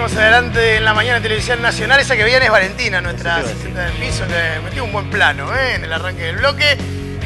Seguimos adelante en la mañana en Televisión Nacional. Esa que viene es Valentina, nuestra asistente del piso, que metió un buen plano en el arranque del bloque.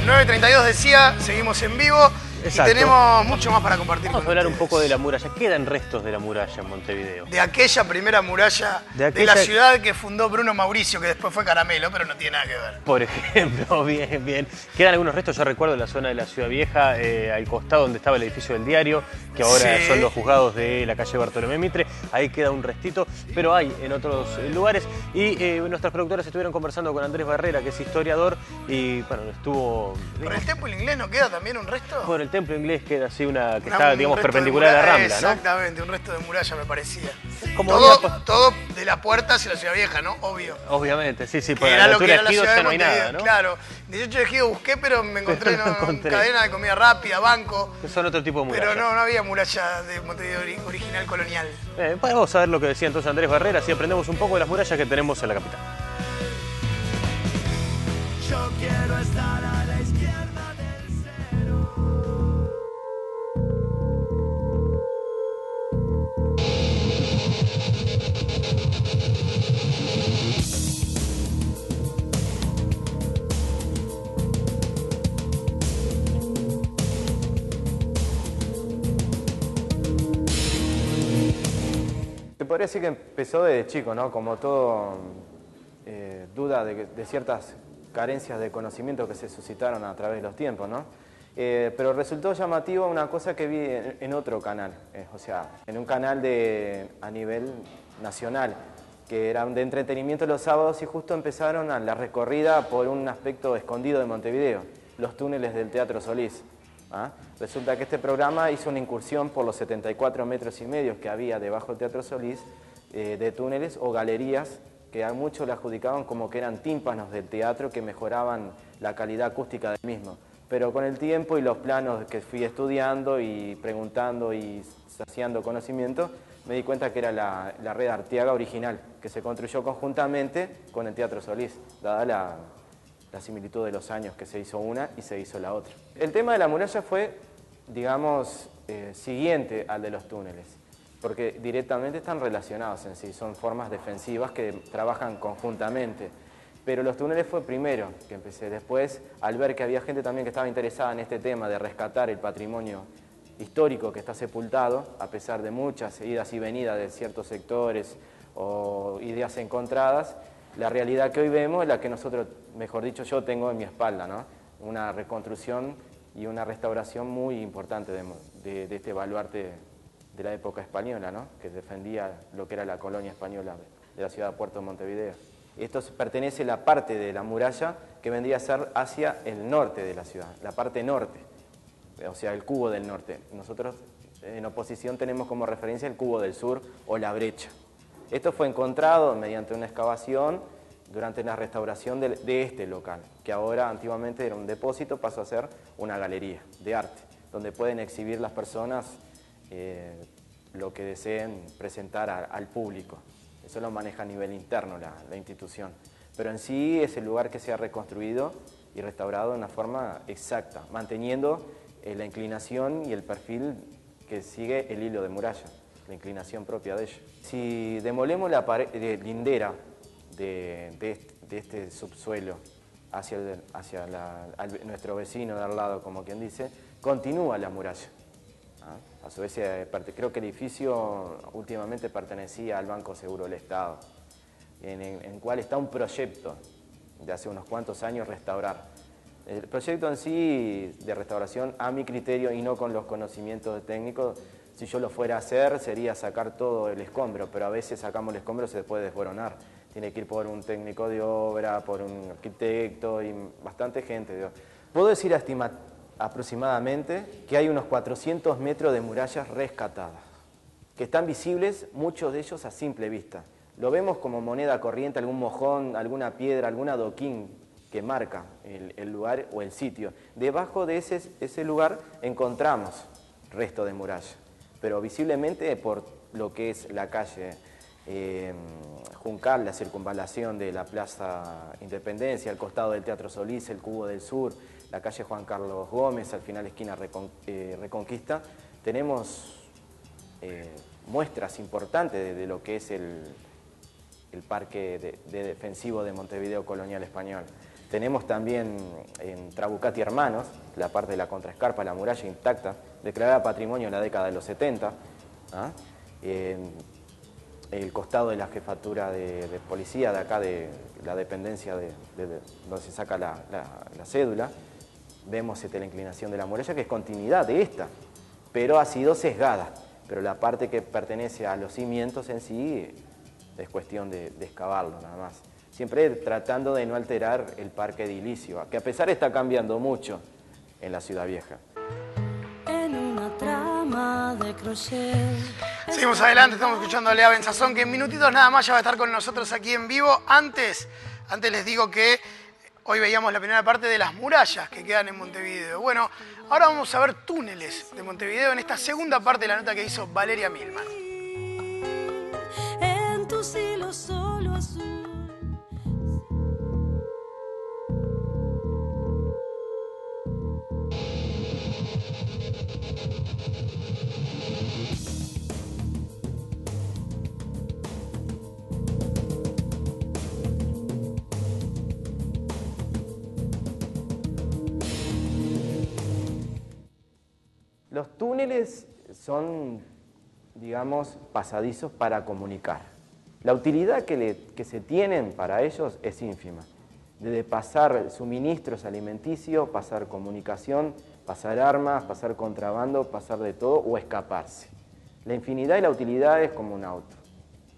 9:32 decía, seguimos en vivo. Exacto. Y tenemos mucho más para compartir. Vamos a hablar un poco de la muralla. Quedan restos de la muralla en Montevideo. De aquella primera muralla de la ciudad que fundó Bruno Mauricio, que después fue Caramelo, pero no tiene nada que ver. Por ejemplo, bien. Quedan algunos restos, yo recuerdo en la zona de la Ciudad Vieja, al costado donde estaba el edificio del diario, que ahora son los juzgados de la calle Bartolomé Mitre. Ahí queda un restito, pero hay en otros lugares. Y nuestras productoras estuvieron conversando con Andrés Barrera, que es historiador, y bueno, estuvo... ¿Por el Templo Inglés no queda también un resto? Por el Templo Inglés queda así una que está, digamos, perpendicular a la Rambla, ¿no? Exactamente, un resto de muralla me parecía. Como todo de la puerta hacia la Ciudad Vieja, ¿no? Obvio. Obviamente, sí, por la altura altura de Ejido ya no hay nada, ¿no? Claro, 18 de Ejido busqué, pero me encontré en cadena de comida rápida, banco. Que son otro tipo de muralla. Pero no había muralla de Montevideo original colonial. Podemos saber lo que decía entonces Andrés Barrera, así aprendemos un poco de las murallas que tenemos en la capital. Yo quiero estar a la izquierda del cero. Se podría decir que empezó desde chico, ¿no? Como todo, duda de ciertas carencias de conocimiento que se suscitaron a través de los tiempos, ¿no? Pero resultó llamativo una cosa que vi en otro canal, o sea, en un canal a nivel nacional, que era de entretenimiento los sábados y justo empezaron la recorrida por un aspecto escondido de Montevideo, los túneles del Teatro Solís. Resulta que este programa hizo una incursión por los 74 metros y medio que había debajo del Teatro Solís, de túneles o galerías que a muchos le adjudicaban como que eran tímpanos del teatro que mejoraban la calidad acústica del mismo. Pero con el tiempo y los planos que fui estudiando y preguntando y saciando conocimiento, me di cuenta que era la red Arteaga original, que se construyó conjuntamente con el Teatro Solís, dada la similitud de los años que se hizo una y se hizo la otra. El tema de la muralla fue, digamos, siguiente al de los túneles, porque directamente están relacionados en sí, son formas defensivas que trabajan conjuntamente. Pero los túneles fue primero que empecé. Después, al ver que había gente también que estaba interesada en este tema de rescatar el patrimonio histórico que está sepultado, a pesar de muchas idas y venidas de ciertos sectores o ideas encontradas, la realidad que hoy vemos es la que nosotros, mejor dicho, yo tengo en mi espalda, ¿no? Una reconstrucción y una restauración muy importante de este baluarte de la época española, ¿no? Que defendía lo que era la colonia española de la ciudad de Puerto Montevideo. Esto pertenece a la parte de la muralla que vendría a ser hacia el norte de la ciudad, la parte norte, o sea, el cubo del norte. Nosotros en oposición tenemos como referencia el cubo del sur o la brecha. Esto fue encontrado mediante una excavación durante la restauración de este local, que ahora antiguamente era un depósito, pasó a ser una galería de arte, donde pueden exhibir las personas lo que deseen presentar al público. Eso lo maneja a nivel interno la institución. Pero en sí es el lugar que se ha reconstruido y restaurado de una forma exacta, manteniendo la inclinación y el perfil que sigue el hilo de muralla, la inclinación propia de ella. Si demolemos la pared lindera de este subsuelo hacia nuestro vecino de al lado, como quien dice, continúa la muralla. A su vez, creo que el edificio últimamente pertenecía al Banco Seguro del Estado, en el cual está un proyecto de hace unos cuantos años restaurar. El proyecto en sí de restauración, a mi criterio y no con los conocimientos técnicos, si yo lo fuera a hacer sería sacar todo el escombro, pero a veces sacamos el escombro y se puede desboronar. Tiene que ir por un técnico de obra, por un arquitecto y bastante gente. Puedo decir aproximadamente que hay unos 400 metros de murallas rescatadas, que están visibles, muchos de ellos a simple vista. Lo vemos como moneda corriente, algún mojón, alguna piedra, algún adoquín que marca el lugar o el sitio. Debajo de ese lugar encontramos resto de muralla, pero visiblemente por lo que es la calle Juncal, la circunvalación de la Plaza Independencia, al costado del Teatro Solís, el Cubo del Sur, la calle Juan Carlos Gómez, al final esquina Reconquista, tenemos muestras importantes de lo que es el parque defensivo de Montevideo Colonial Español. Tenemos también en Trabucati Hermanos, la parte de la contraescarpa, la muralla intacta, declarada patrimonio en la década de los 70. ¿Ah? El costado de la jefatura de policía de acá, de la dependencia de donde se saca la cédula, vemos la inclinación de la muralla, que es continuidad de esta, pero ha sido sesgada. Pero la parte que pertenece a los cimientos en sí es cuestión de excavarlo nada más. Siempre tratando de no alterar el parque edilicio, que a pesar está cambiando mucho en la Ciudad Vieja. En una trama de crochet. Seguimos adelante, estamos escuchando a Lea Benzazón, que en minutitos nada más ya va a estar con nosotros aquí en vivo. Antes les digo que hoy veíamos la primera parte de las murallas que quedan en Montevideo. Bueno, ahora vamos a ver túneles de Montevideo en esta segunda parte de la nota que hizo Valeria Milman. En tu cielo solo azul. Los túneles son, digamos, pasadizos para comunicar. La utilidad que se tienen para ellos es ínfima. Desde pasar suministros alimenticios, pasar comunicación, pasar armas, pasar contrabando, pasar de todo o escaparse. La infinidad y la utilidad es como un auto.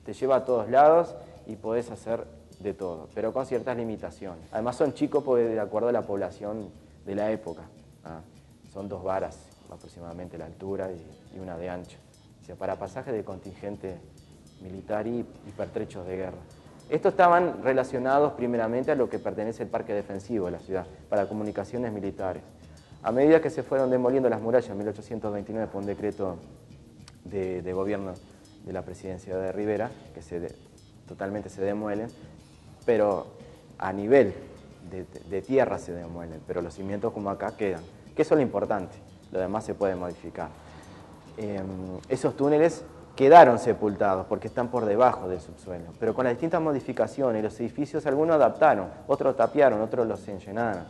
Te lleva a todos lados y podés hacer de todo, pero con ciertas limitaciones. Además son chicos porque de acuerdo a la población de la época. Son 2 varas aproximadamente la altura y una de ancho. O sea, para pasaje de contingente militar y pertrechos de guerra. Estos estaban relacionados primeramente a lo que pertenece al parque defensivo de la ciudad, para comunicaciones militares. A medida que se fueron demoliendo las murallas en 1829 por un decreto de gobierno de la presidencia de Rivera, que totalmente se demuelen, pero a nivel de tierra se demuelen, pero los cimientos como acá quedan, que eso es lo importante. Lo demás se puede modificar. Esos túneles quedaron sepultados porque están por debajo del subsuelo, pero con las distintas modificaciones, los edificios algunos adaptaron, otros tapiaron, otros los enllenaron,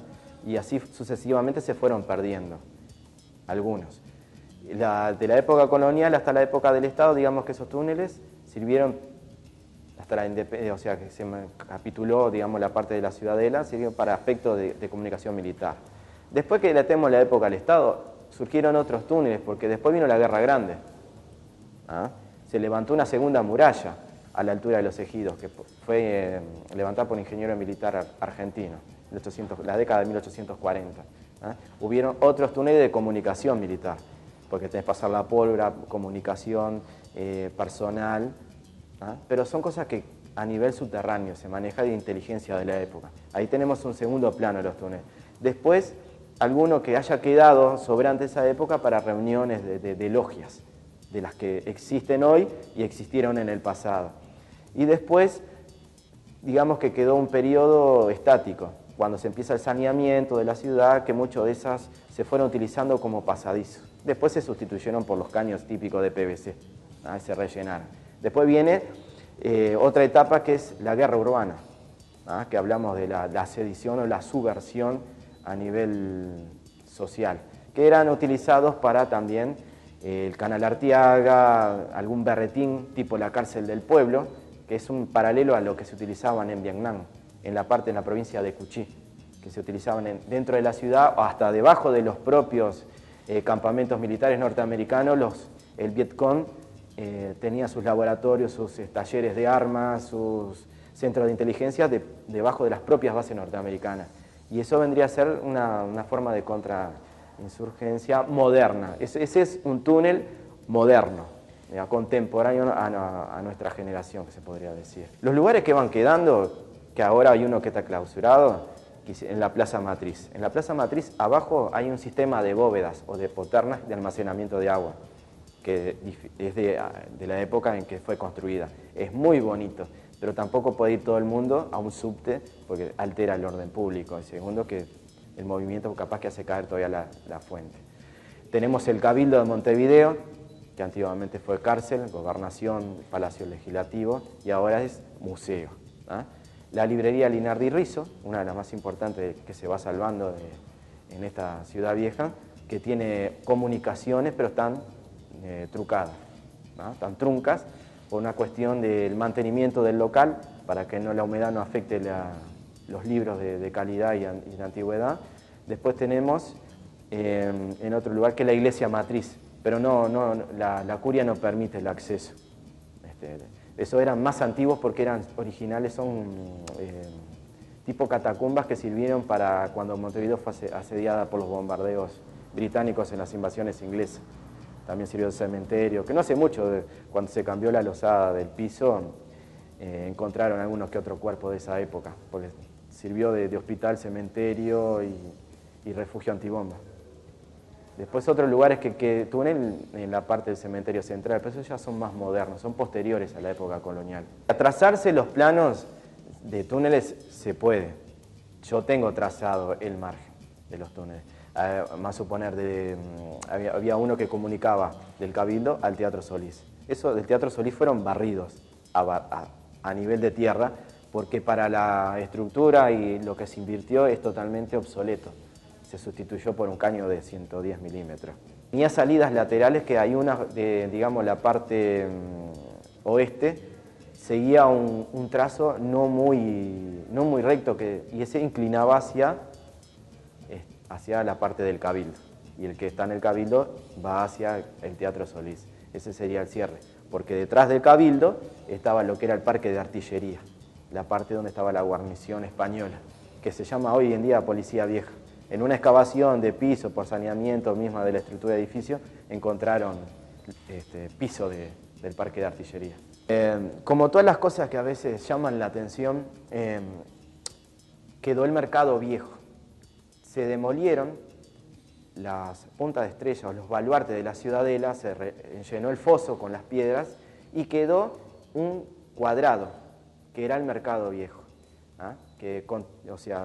y así sucesivamente se fueron perdiendo, algunos. De la época colonial hasta la época del Estado, digamos que esos túneles sirvieron hasta la independencia, o sea que se capituló, digamos, la parte de la ciudadela, sirvieron para aspectos de comunicación militar. Después que le tenemos la época del Estado, surgieron otros túneles, porque después vino la Guerra Grande. Se levantó una segunda muralla a la altura de los Ejidos, que fue levantada por un ingeniero militar argentino, la década de 1840. Hubieron otros túneles de comunicación militar, porque tenés que pasar la pólvora, comunicación, personal, pero son cosas que a nivel subterráneo se maneja de inteligencia de la época. Ahí tenemos un segundo plano de los túneles. Después, alguno que haya quedado sobrante esa época para reuniones de logias, de las que existen hoy y existieron en el pasado. Y después, digamos que quedó un periodo estático, cuando se empieza el saneamiento de la ciudad, que muchas de esas se fueron utilizando como pasadizos. Después se sustituyeron por los caños típicos de PVC, se rellenaron. Después viene otra etapa que es la guerra urbana, que hablamos de la sedición o la subversión a nivel social, que eran utilizados para también el Canal Artiaga, algún berretín tipo la cárcel del pueblo, que es un paralelo a lo que se utilizaban en Vietnam, en la provincia de Cu Chi, que se utilizaban dentro de la ciudad o hasta debajo de los propios campamentos militares norteamericanos. El Vietcong tenía sus laboratorios, sus talleres de armas, sus centros de inteligencia debajo de las propias bases norteamericanas. Y eso vendría a ser una forma de contrainsurgencia moderna. Ese es un túnel moderno, contemporáneo a nuestra generación, que se podría decir. Los lugares que van quedando, que ahora hay uno que está clausurado, en la Plaza Matriz. En la Plaza Matriz abajo hay un sistema de bóvedas o de poternas de almacenamiento de agua, que es de la época en que fue construida. Es muy bonito, pero tampoco puede ir todo el mundo a un subte porque altera el orden público. Y segundo, que el movimiento capaz que hace caer todavía la fuente. Tenemos el Cabildo de Montevideo, que antiguamente fue cárcel, gobernación, palacio legislativo y ahora es museo. ¿Ah? La librería Linardi Rizzo, una de las más importantes que se va salvando en esta ciudad vieja, que tiene comunicaciones pero están trucadas, ¿no? Están truncas por una cuestión del mantenimiento del local para que la humedad no afecte los libros de calidad y de antigüedad. Después tenemos en otro lugar que es la iglesia matriz, pero la curia no permite el acceso. Esos eran más antiguos porque eran originales, son tipo catacumbas que sirvieron para cuando Montevideo fue asediada por los bombardeos británicos en las invasiones inglesas. También sirvió de cementerio, que no hace mucho, cuando se cambió la losada del piso, encontraron algunos que otros cuerpos de esa época, porque sirvió de hospital, cementerio y refugio antibomba. Después otros lugares que túnel en la parte del cementerio central, pero esos ya son más modernos, son posteriores a la época colonial. Trazarse los planos de túneles se puede. Yo tengo trazado el margen de los túneles. Más suponer, había uno que comunicaba del Cabildo al Teatro Solís. Eso del Teatro Solís fueron barridos a nivel de tierra, porque para la estructura y lo que se invirtió es totalmente obsoleto. Se sustituyó por un caño de 110 milímetros. Tenía salidas laterales que hay una, digamos, la parte oeste, seguía un trazo no muy recto y ese inclinaba hacia la parte del Cabildo. Y el que está en el Cabildo va hacia el Teatro Solís. Ese sería el cierre. Porque detrás del Cabildo estaba lo que era el Parque de Artillería, la parte donde estaba la guarnición española, que se llama hoy en día Policía Vieja. En una excavación de piso por saneamiento misma de la estructura de edificio, encontraron piso del Parque de Artillería. Como todas las cosas que a veces llaman la atención, quedó el mercado viejo. Se demolieron las puntas de estrella o los baluartes de la ciudadela, se llenó el foso con las piedras y quedó un cuadrado, que era el mercado viejo, ¿ah?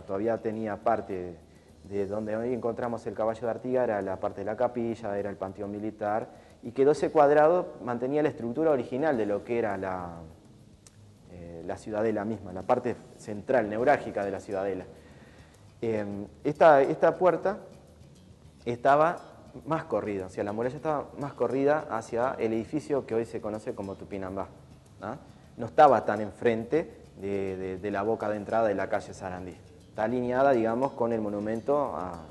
Todavía tenía parte de donde hoy encontramos el caballo de Artigas, era la parte de la capilla, era el panteón militar, y quedó ese cuadrado, mantenía la estructura original de lo que era la ciudadela misma, la parte central, neurálgica de la ciudadela. Esta puerta estaba más corrida, o sea, la muralla estaba más corrida hacia el edificio que hoy se conoce como Tupinambá, ¿no? No estaba tan enfrente de la boca de entrada de la calle Sarandí. Está alineada, digamos, con el monumento a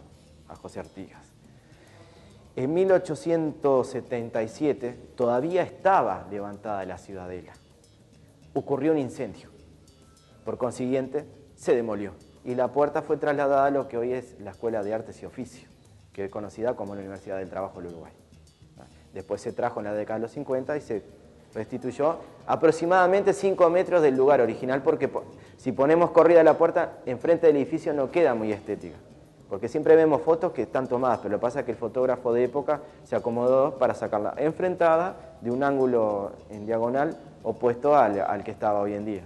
José Artigas. En 1877 todavía estaba levantada la ciudadela. Ocurrió un incendio. Por consiguiente, se demolió. Y la puerta fue trasladada a lo que hoy es la Escuela de Artes y Oficios, que es conocida como la Universidad del Trabajo del Uruguay. Después se trajo en la década de los 50 y se restituyó aproximadamente 5 metros del lugar original, porque si ponemos corrida la puerta, enfrente del edificio no queda muy estética. Porque siempre vemos fotos que están tomadas, pero lo que pasa es que el fotógrafo de época se acomodó para sacarla enfrentada de un ángulo en diagonal opuesto al que estaba hoy en día.